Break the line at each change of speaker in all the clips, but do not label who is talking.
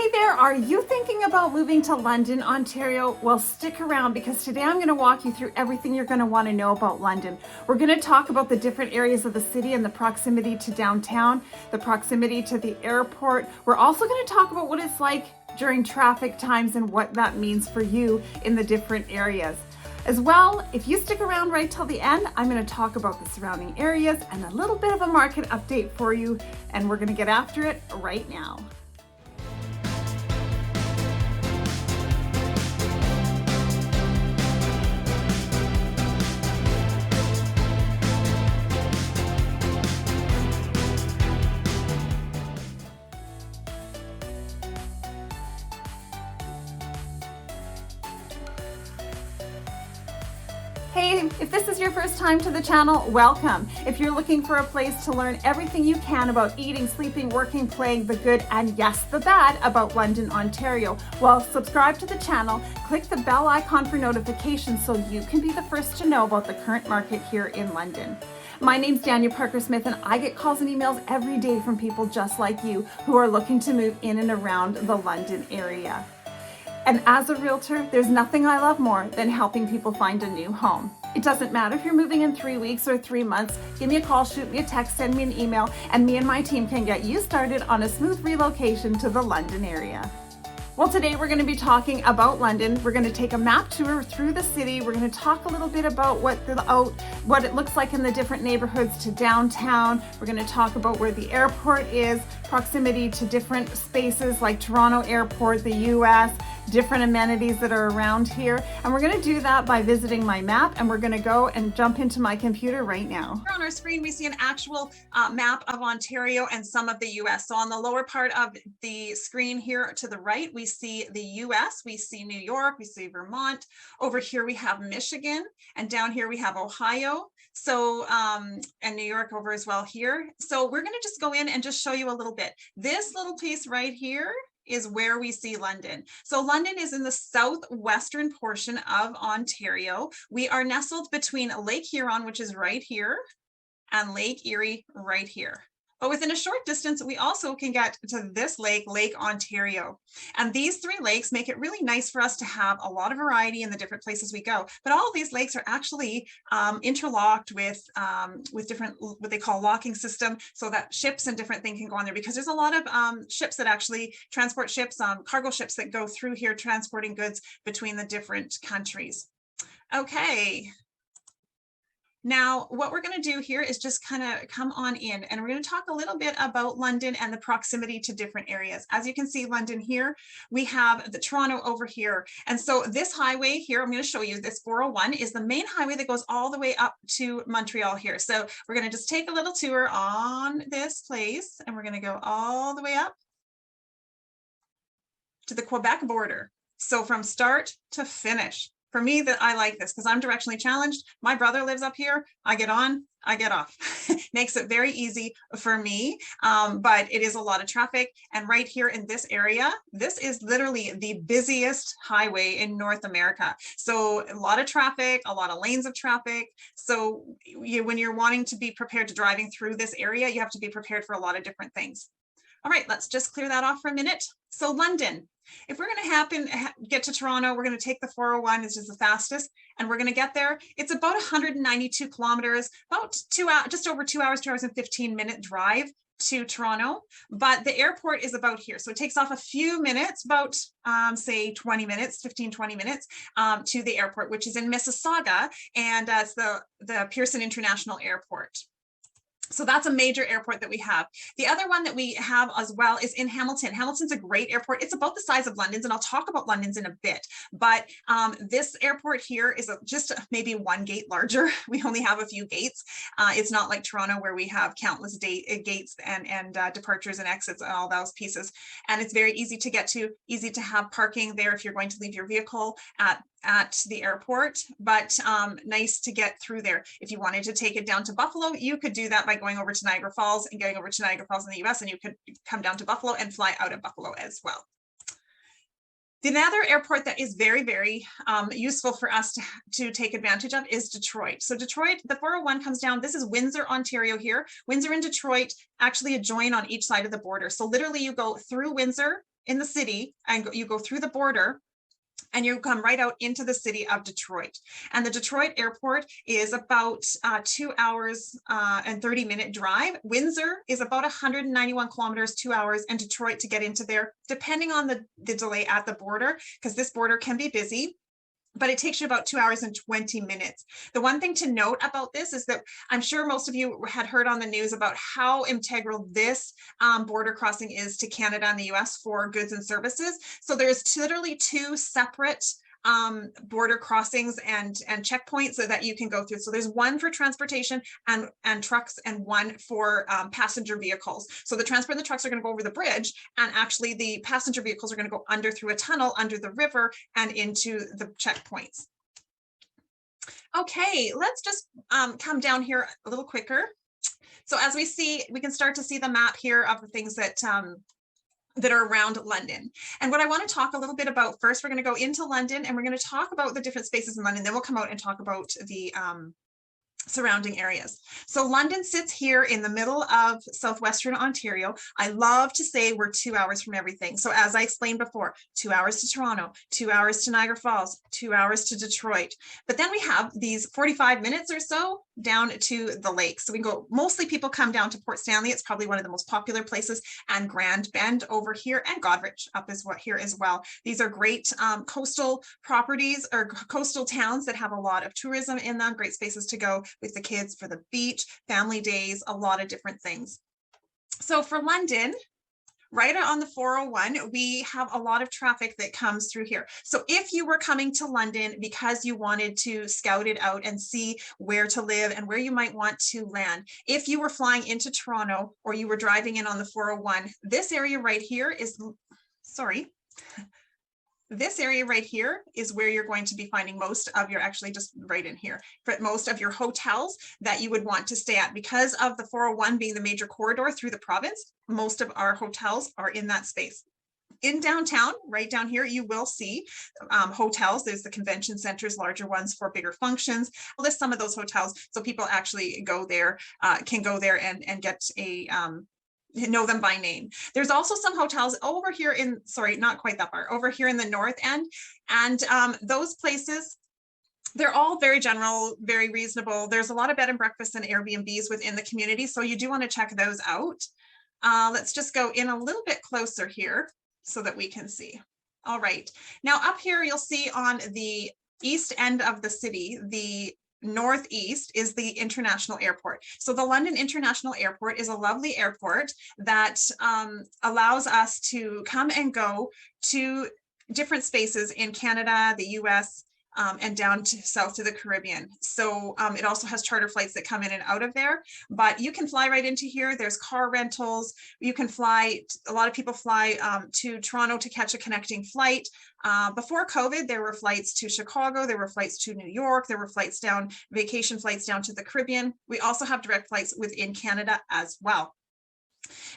Hey there, are you thinking about moving to London, Ontario? Well, stick around because today I'm going to walk you through everything you're going to want to know about London. We're going to talk about the different areas of the city and the proximity to downtown, the proximity to the airport. We're also going to talk about what it's like during traffic times and what that means for you in the different areas. As well, if you stick around right till the end, I'm going to talk about the surrounding areas and a little bit of a market update for you, and we're going to get after it right now. Hey, if this is your first time to the channel, welcome. If you're looking for a place to learn everything you can about eating, sleeping, working, playing, the good, and yes, the bad about London, Ontario, well, subscribe to the channel, click the bell icon for notifications so you can be the first to know about the current market here in London. My name's Daniel Parker Smith, and I get calls and emails every day from people just like you who are looking to move in and around the London area. And as a realtor, there's nothing I love more than helping people find a new home. It doesn't matter if you're moving in 3 weeks or 3 months, give me a call, shoot me a text, send me an email, and me and my team can get you started on a smooth relocation to the London area. Well, today we're going to be talking about London. We're going to take a map tour through the city. We're going to talk a little bit about what it looks like in the different neighborhoods to downtown. We're going to talk about where the airport is, proximity to different spaces like Toronto Airport, the US, different amenities that are around here. And we're going to do that by visiting my map, and we're going to go and jump into my computer right now.
Here on our screen, we see an actual map of Ontario and some of the US. So on the lower part of the screen here to the right, we see the US, we see New York, we see Vermont. Over here, we have Michigan, and down here we have Ohio. So, and New York over as well here. So we're going to just go in and just show you a little bit. This little piece right here is where we see London. So London is in the southwestern portion of Ontario. We are nestled between Lake Huron, which is right here, and Lake Erie right here. But within a short distance, we also can get to this lake, Lake Ontario. And these three lakes make it really nice for us to have a lot of variety in the different places we go. But all of these lakes are actually interlocked with different, what they call locking system, so that ships and different things can go on there, because there's a lot of ships that actually transport ships, cargo ships that go through here transporting goods between the different countries. Okay. Now, what we're going to do here is just kind of come on in, and we're going to talk a little bit about London and the proximity to different areas. As you can see, London here, we have the Toronto over here. And so this highway here, I'm going to show you, this 401 is the main highway that goes all the way up to Montreal here. So we're going to just take a little tour on this place, and we're going to go all the way up to the Quebec border. So from start to finish. For me, that I like this because I'm directionally challenged. My brother lives up here. I get on, I get off. Makes it very easy for me, but it is a lot of traffic. And right here in this area, this is literally the busiest highway in North America. So a lot of traffic, a lot of lanes of traffic. So when you're wanting to be prepared to driving through this area, you have to be prepared for a lot of different things. All right, let's just clear that off for a minute. So London. If we're going to get to Toronto, we're going to take the 401, this is the fastest, and we're going to get there. It's about 192 kilometers, about 2 hours, just over 2 hours, 2 hours and 15-minute drive to Toronto. But the airport is about here. So it takes off a few minutes, about say 20 minutes, 15, 20 minutes to the airport, which is in Mississauga, and it's the Pearson International Airport. So that's a major airport that we have. The other one that we have as well is in Hamilton. Hamilton's a great airport. It's about the size of London's, and I'll talk about London's in a bit. But this airport here is just maybe one gate larger. We only have a few gates. It's not like Toronto where we have countless gates and departures and exits and all those pieces. And it's very easy to get to, easy to have parking there if you're going to leave your vehicle at the airport, but nice to get through there. If you wanted to take it down to Buffalo, you could do that by going over to Niagara Falls and getting over to Niagara Falls in the US, and you could come down to Buffalo and fly out of Buffalo as well. The other airport that is very, very useful for us to take advantage of is Detroit. So Detroit, the 401 comes down. This is Windsor, Ontario here. Windsor and Detroit actually adjoin on each side of the border. So literally you go through Windsor in the city and you go through the border and you come right out into the city of Detroit. And the Detroit airport is about 2 hours and 30-minute drive. Windsor is about 191 kilometers, 2 hours, and Detroit to get into there, depending on the delay at the border, because this border can be busy. But it takes you about 2 hours and 20 minutes. The one thing to note about this is that I'm sure most of you had heard on the news about how integral this border crossing is to Canada and the US for goods and services. So there's literally two separate border crossings and checkpoints that you can go through. So there's one for transportation and trucks and one for passenger vehicles. So the transport and the trucks are going to go over the bridge, and actually the passenger vehicles are going to go under through a tunnel under the river and into the checkpoints. Okay, let's just come down here a little quicker. So as we see, we can start to see the map here of the things that that are around London. And what I want to talk a little bit about first, we're going to go into London and we're going to talk about the different spaces in London. Then we'll come out and talk about the surrounding areas. So London sits here in the middle of southwestern Ontario. I love to say we're 2 hours from everything. So as I explained before, 2 hours to Toronto, 2 hours to Niagara Falls, 2 hours to Detroit. But then we have these 45 minutes or so down to the lakes. So we can go, mostly people come down to Port Stanley. It's probably one of the most popular places, and Grand Bend over here, and Goderich up is what here as well. These are great coastal properties or coastal towns that have a lot of tourism in them, great spaces to go with the kids for the beach, family days, a lot of different things. So for London, right on the 401, we have a lot of traffic that comes through here. So if you were coming to London because you wanted to scout it out and see where to live and where you might want to land, if you were flying into Toronto or you were driving in on the 401, this area right here is, this area right here is where you're going to be finding most of your, actually just right in here, but most of your hotels that you would want to stay at. Because of the 401 being the major corridor through the province, most of our hotels are in that space. In downtown, right down here, you will see hotels. There's the convention centers, larger ones for bigger functions. I'll list some of those hotels so people actually go there, can go there and get a know them by name. There's also some hotels over here in, sorry, not quite that far, over here in the north end. And those places, they're all very general, very reasonable. There's a lot of bed and breakfasts and Airbnbs within the community, so you do want to check those out. Let's just go in a little bit closer here so that we can see. All right, now up here you'll see on the east end of the city, the northeast is the international airport. So the London International Airport is a lovely airport that allows us to come and go to different spaces in Canada, the US, and down to south to the Caribbean. So it also has charter flights that come in and out of there, but you can fly right into here. There's car rentals. You can fly, a lot of people fly to Toronto to catch a connecting flight. Before COVID, there were flights to Chicago, there were flights to New York, there were flights down, vacation flights down to the Caribbean. We also have direct flights within Canada as well.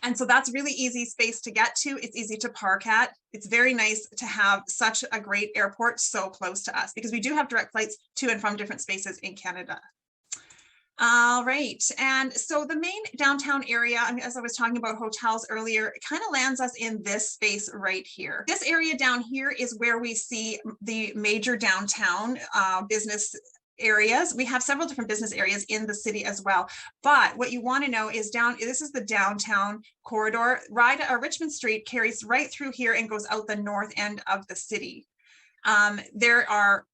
And so that's really easy space to get to. It's easy to park at. It's very nice to have such a great airport so close to us, because we do have direct flights to and from different spaces in Canada. All right, and so the main downtown area, I mean, as I was talking about hotels earlier, it kind of lands us in this space right here. This area down here is where we see the major downtown business areas. We have several different business areas in the city as well. But what you want to know is this is the downtown corridor. Richmond Street carries right through here and goes out the north end of the city. There are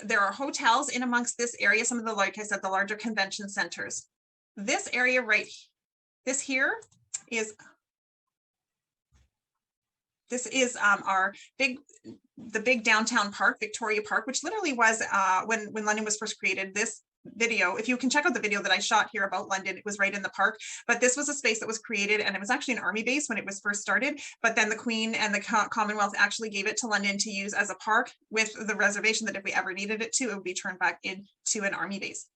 hotels in amongst this area, some of the, like I said, the larger convention centers. This area right, this here is, our the big downtown park, Victoria Park, which literally was when London was first created. This video, if you can check out the video that I shot here about London, it was right in the park. But this was a space that was created, and it was actually an army base when it was first started. But then the Queen and the Commonwealth actually gave it to London to use as a park, with the reservation that if we ever needed it to, it would be turned back into an army base.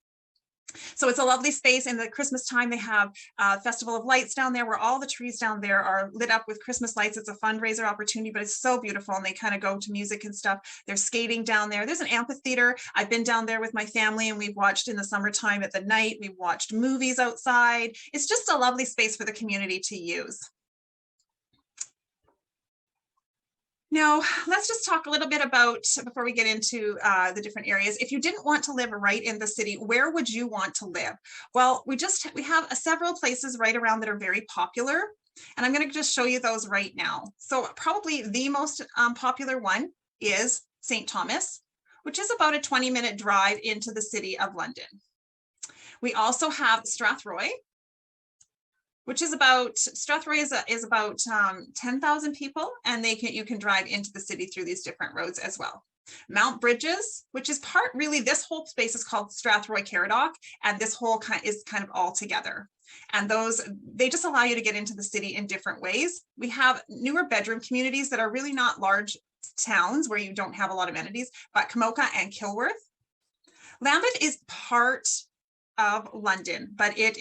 So it's a lovely space. In the Christmas time, they have a Festival of Lights down there, where all the trees down there are lit up with Christmas lights. It's a fundraiser opportunity, but it's so beautiful, and they kind of go to music and stuff. There's skating down there. There's an amphitheater. I've been down there with my family, and we've watched in the summertime at the night. We've watched movies outside. It's just a lovely space for the community to use. Now, let's just talk a little bit about, before we get into the different areas, if you didn't want to live right in the city, where would you want to live? Well, we have several places right around that are very popular, and I'm going to just show you those right now. So probably the most popular one is St. Thomas, which is about a 20-minute drive into the city of London. We also have Strathroy, which is about, Strathroy is about 10,000 people, and you can drive into the city through these different roads as well. Mount Bridges, which is this whole space is called Strathroy Caradoc, and this whole is kind of all together. And they just allow you to get into the city in different ways. We have newer bedroom communities that are really not large towns where you don't have a lot of amenities, but Camoka and Kilworth. Lambeth is part of London, but it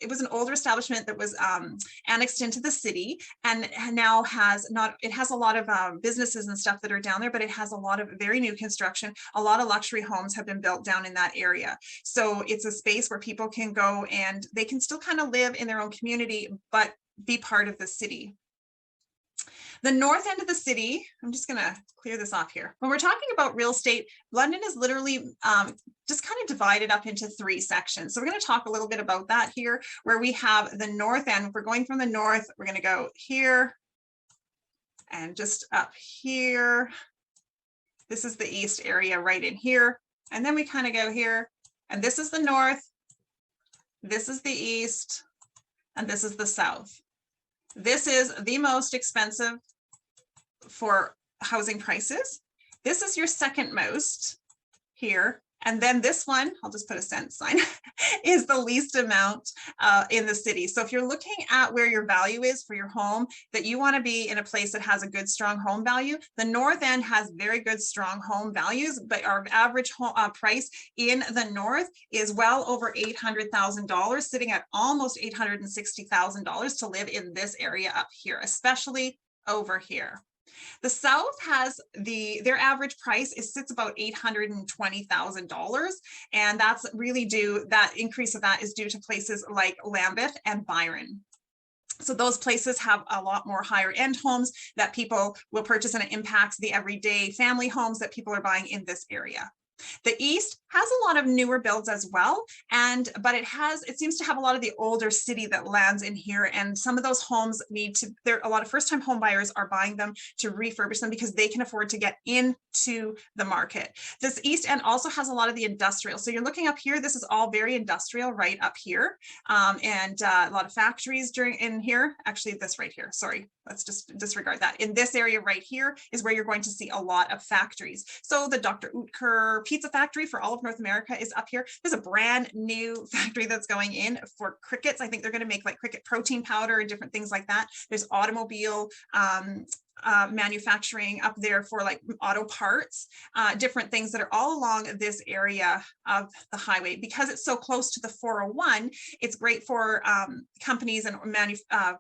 was an older establishment that was annexed into the city, and now has a lot of businesses and stuff that are down there, but it has a lot of very new construction. A lot of luxury homes have been built down in that area. So it's a space where people can go and they can still kind of live in their own community, but be part of the city. The north end of the city, I'm just going to clear this off here. When we're talking about real estate, London is literally just kind of divided up into 3 sections. So we're going to talk a little bit about that here, where we have the north end. If we're going from the north, we're going to go here and just up here. This is the east area right in here. And then we kind of go here, and this is the north, this is the east, and this is the south. This is the most expensive for housing prices. This is your second most here. And then this one, I'll just put a cent sign, is the least amount in the city. So if you're looking at where your value is for your home, that you want to be in a place that has a good, strong home value, the north end has very good, strong home values, but our average home, price in the north is well over $800,000, sitting at almost $860,000 to live in this area up here, especially over here. The South has their average price sits about $820,000, and that's really that increase of that is due to places like Lambeth and Byron. So those places have a lot more higher end homes that people will purchase, and it impacts the everyday family homes that people are buying in this area. The East has a lot of newer builds as well, but it seems to have a lot of the older city that lands in here, and some of those homes a lot of first-time home buyers are buying them to refurbish them because they can afford to get into the market. This East End also has a lot of the industrial. So you're looking up here, this is all very industrial right up here, and a lot of factories in here. Actually, this right here, sorry, let's just disregard that. In this area right here is where you're going to see a lot of factories. So the Dr. Oetker pizza factory for all of North America is up here. There's a brand new factory that's going in for crickets. I think they're going to make like cricket protein powder and different things like that. There's automobile manufacturing up there for like auto parts, different things that are all along this area of the highway. Because it's so close to the 401, it's great for companies and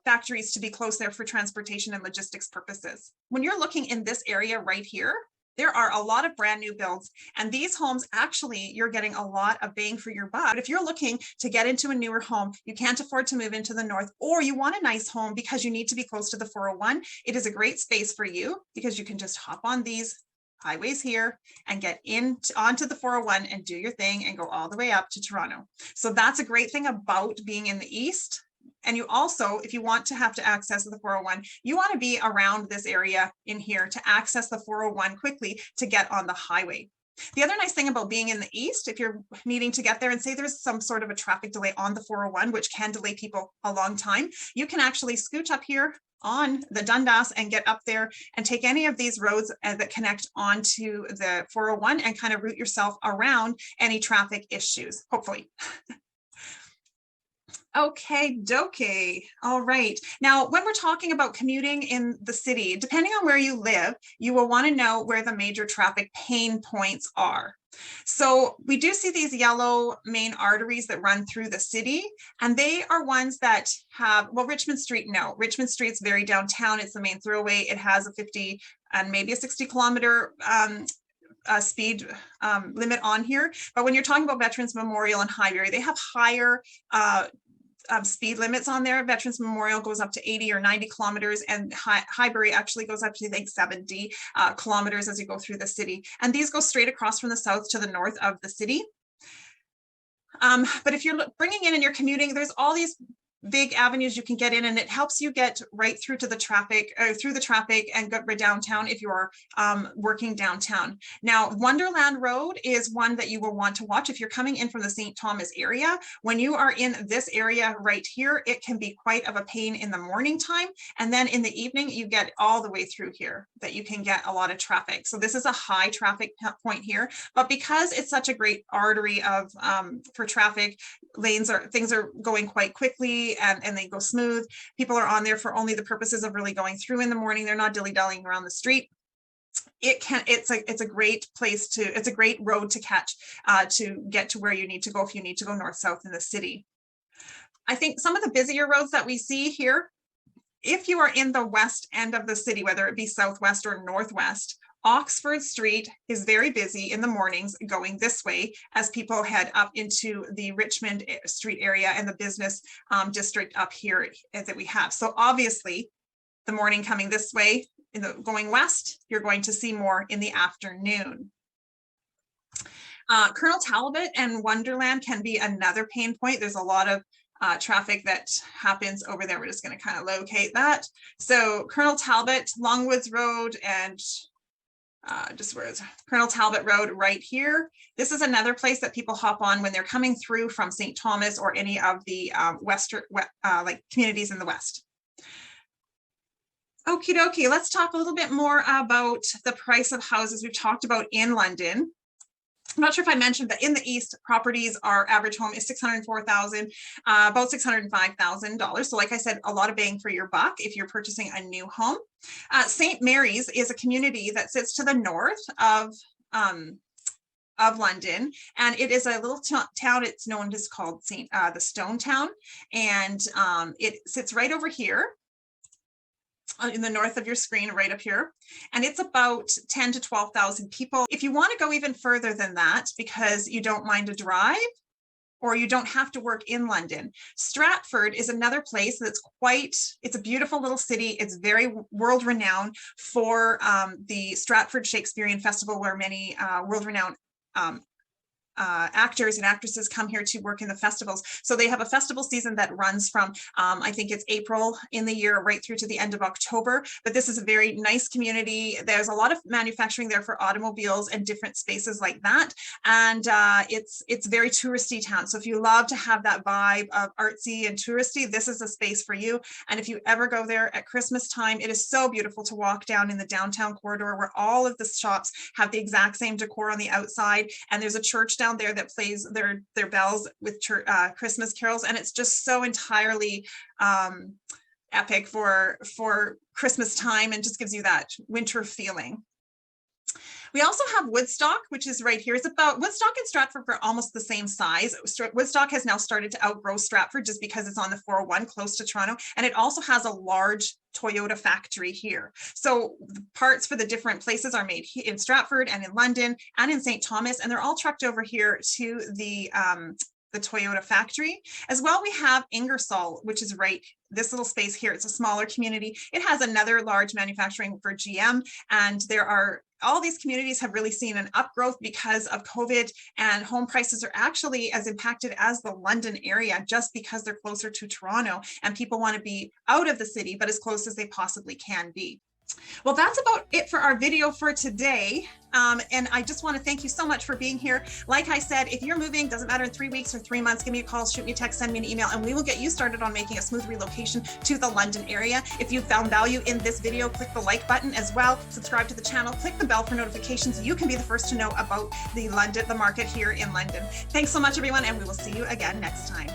factories to be close there for transportation and logistics purposes. When you're looking in this area right here, there are a lot of brand new builds, and these homes, actually, you're getting a lot of bang for your buck. But if you're looking to get into a newer home, you can't afford to move into the north, or you want a nice home because you need to be close to the 401, it is a great space for you because you can just hop on these highways here and get onto the 401 and do your thing and go all the way up to Toronto. So that's a great thing about being in the east. And you also, if you want to have to access the 401, you want to be around this area in here to access the 401 quickly to get on the highway. The other nice thing about being in the east, if you're needing to get there and say there's some sort of a traffic delay on the 401, which can delay people a long time, you can actually scooch up here on the Dundas and get up there and take any of these roads that connect onto the 401 and kind of route yourself around any traffic issues, hopefully. Okay, dokie. All right. Now, when we're talking about commuting in the city, depending on where you live, you will want to know where the major traffic pain points are. So we do see these yellow main arteries that run through the city, and they are ones that have, well, Richmond Street, no. Richmond Street's very downtown. It's the main thoroughway. It has a 50 and maybe a 60-kilometer speed limit on here. But when you're talking about Veterans Memorial and Highbury, they have higher speed limits on there. Veterans Memorial goes up to 80 or 90 kilometers, and Highbury actually goes up to, I think, 70 kilometers as you go through the city. And these go straight across from the south to the north of the city. But if you're bringing in and you're commuting, there's all these big avenues you can get in, and it helps you get right through to the traffic, through the traffic, and get right downtown if you're working downtown. Now, Wonderland Road is one that you will want to watch if you're coming in from the St. Thomas area. When you are in this area right here, it can be quite of a pain in the morning time, and then in the evening you get all the way through here that you can get a lot of traffic. So this is a high traffic point here, but because it's such a great artery of for traffic, things are going quite quickly, and they go smooth. People are on there for only the purposes of really going through in the morning. They're not dilly-dallying around the street. It's a great place it's a great road to catch to get to where you need to go if you need to go north-south in the city. I think some of the busier roads that we see here, if you are in the west end of the city, whether it be southwest or northwest, Oxford Street is very busy in the mornings going this way as people head up into the Richmond Street area and the business district up here that we have. So obviously the morning coming this way, going west, you're going to see more in the afternoon. Colonel Talbot and Wonderland can be another pain point. There's a lot of traffic that happens over there. We're just going to kind of locate that. So Colonel Talbot, Longwoods Road, and just where is Colonel Talbot Road right here. This is another place that people hop on when they're coming through from St. Thomas or any of the like communities in the west. Okie dokie, let's talk a little bit more about the price of houses we've talked about in London. I'm not sure if I mentioned that in the East, properties, our average home is $604,000, about $605,000. So like I said, a lot of bang for your buck if you're purchasing a new home. St. Mary's is a community that sits to the north of London, and it is a little town. It's known as called the Stone Town, and it sits right over here in the north of your screen, right up here, and it's about 10 to 12,000 people. If you want to go even further than that, because you don't mind a drive or you don't have to work in London, Stratford is another place that's it's a beautiful little city. It's very world renowned for the Stratford Shakespearean Festival, where many world renowned actors and actresses come here to work in the festivals. So they have a festival season that runs from, I think it's April in the year right through to the end of October. But this is a very nice community. There's a lot of manufacturing there for automobiles and different spaces like that. And it's very touristy town. So if you love to have that vibe of artsy and touristy, this is a space for you. And if you ever go there at Christmas time, it is so beautiful to walk down in the downtown corridor where all of the shops have the exact same decor on the outside. And there's a church down there that plays their bells with Christmas carols, and it's just so entirely epic for Christmas time, and just gives you that winter feeling. We also have Woodstock, which is right here. Woodstock and Stratford are almost the same size. Woodstock has now started to outgrow Stratford just because it's on the 401 close to Toronto, and it also has a large Toyota factory here. So the parts for the different places are made in Stratford and in London and in St. Thomas, and they're all trucked over here to the Toyota factory. As well, we have Ingersoll, which is right this little space here. It's a smaller community. It has another large manufacturing for GM, and all these communities have really seen an upgrowth because of COVID, and home prices are actually as impacted as the London area just because they're closer to Toronto, and people want to be out of the city, but as close as they possibly can be. Well, that's about it for our video for today. And I just want to thank you so much for being here. Like I said, if you're moving, doesn't matter in 3 weeks or 3 months, give me a call, shoot me a text, send me an email, and we will get you started on making a smooth relocation to the London area. If you found value in this video, click the like button as well, subscribe to the channel, click the bell for notifications. You can be the first to know about the market here in London. Thanks so much, everyone, and we will see you again next time.